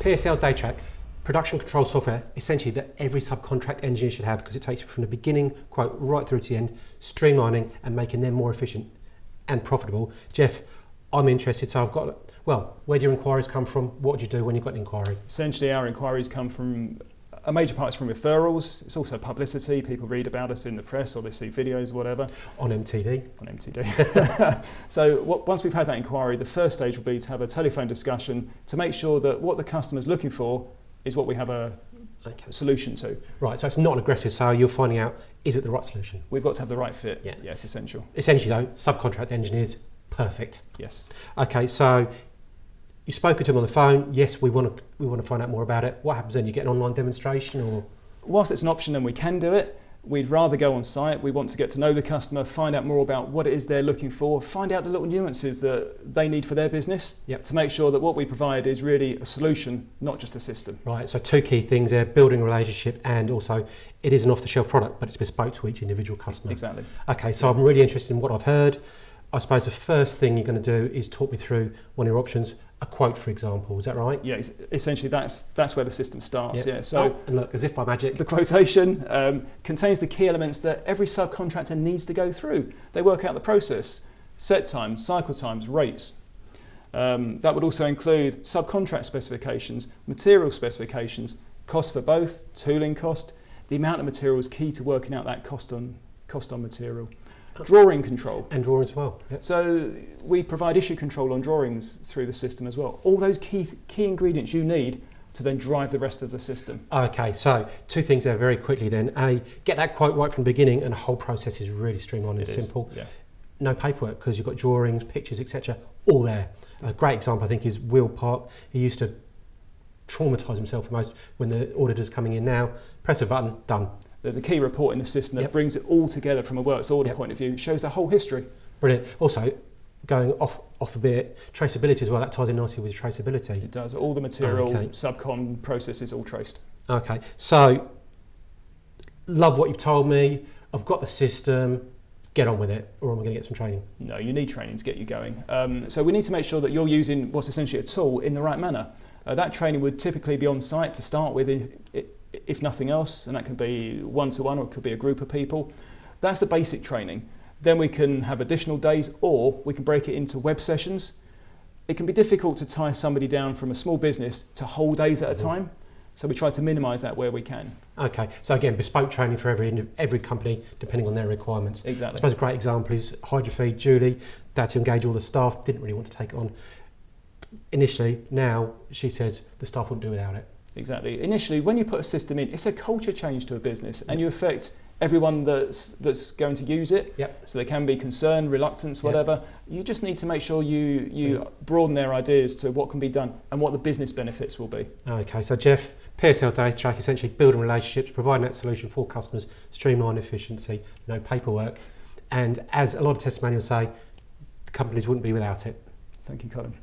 PSL Datatrack, production control software, essentially that every subcontract engineer should have, because it takes you from the beginning quote right through to the end, streamlining and making them more efficient and profitable. Geoff, I'm interested, so I've got, well, where do your inquiries come from? What do you do when you've got an inquiry? Essentially, our inquiries come from, a major part is from referrals. It's also publicity. People read about us in the press or they see videos, whatever. On MTD. On MTD. So once we've had that inquiry, the first stage will be to have a telephone discussion to make sure that what the customer's looking for is what we have a solution to. Right, so it's not an aggressive sale. You're finding out, is it the right solution? We've got to have the right fit. Yeah, it's essential. Essentially though, subcontract engineers, perfect. Yes. Okay, so you've spoken to them on the phone. Yes, we want to find out more about it. What happens then? You get an online demonstration, or? Whilst it's an option and we can do it, we'd rather go on site. We want to get to know the customer, find out more about what it is they're looking for, find out the little nuances that they need for their business, to make sure that what we provide is really a solution, not just a system. Right, so two key things there, building a relationship, and also it is an off-the-shelf product, but it's bespoke to each individual customer. Exactly. Okay, so I'm really interested in what I've heard. I suppose the first thing you're going to do is talk me through one of your options, a quote, for example. Is that right? Yeah, essentially that's where the system starts. Yeah. So and look, as if by magic, the quotation contains the key elements that every subcontractor needs to go through. They work out the process, set times, cycle times, rates. That would also include subcontract specifications, material specifications, cost for both, tooling cost, the amount of material is key to working out that cost on material. Drawing control. And drawing as well. Yep. So we provide issue control on drawings through the system as well. All those key ingredients you need to then drive the rest of the system. Okay, so two things there very quickly then. A, get that quote right from the beginning and the whole process is really streamlined and simple. Yeah. No paperwork because you've got drawings, pictures, etc. all there. A great example I think is Will Park. He used to traumatise himself most when the auditor's coming in now. Press a button, done. There's a key report in the system that brings it all together from a works order point of view. It shows the whole history. Brilliant. Also, going off a bit, traceability as well, that ties in nicely with traceability. It does. All the material, subcon processes all traced. Okay, so love what you've told me. I've got the system. Get on with it, or am I going to get some training? No, you need training to get you going. So we need to make sure that you're using what's essentially a tool in the right manner. That training would typically be on site to start with, if nothing else, and that could be one-to-one or it could be a group of people. That's the basic training. Then we can have additional days, or we can break it into web sessions. It can be difficult to tie somebody down from a small business to whole days at a time, so we try to minimise that where we can. Okay, so again, bespoke training for every company depending on their requirements. Exactly. I suppose a great example is Hydrofeed. Julie had to engage all the staff, didn't really want to take it on initially. Now she says the staff wouldn't do without it. Exactly. Initially, when you put a system in, it's a culture change to a business, and you affect everyone that's going to use it. So there can be concern, reluctance, whatever. You just need to make sure you broaden their ideas to what can be done and what the business benefits will be. Okay, so Geoff, PSL Datatrack, essentially building relationships, providing that solution for customers, streamline efficiency, no paperwork, and as a lot of testimonials say, the companies wouldn't be without it. Thank you, Colin.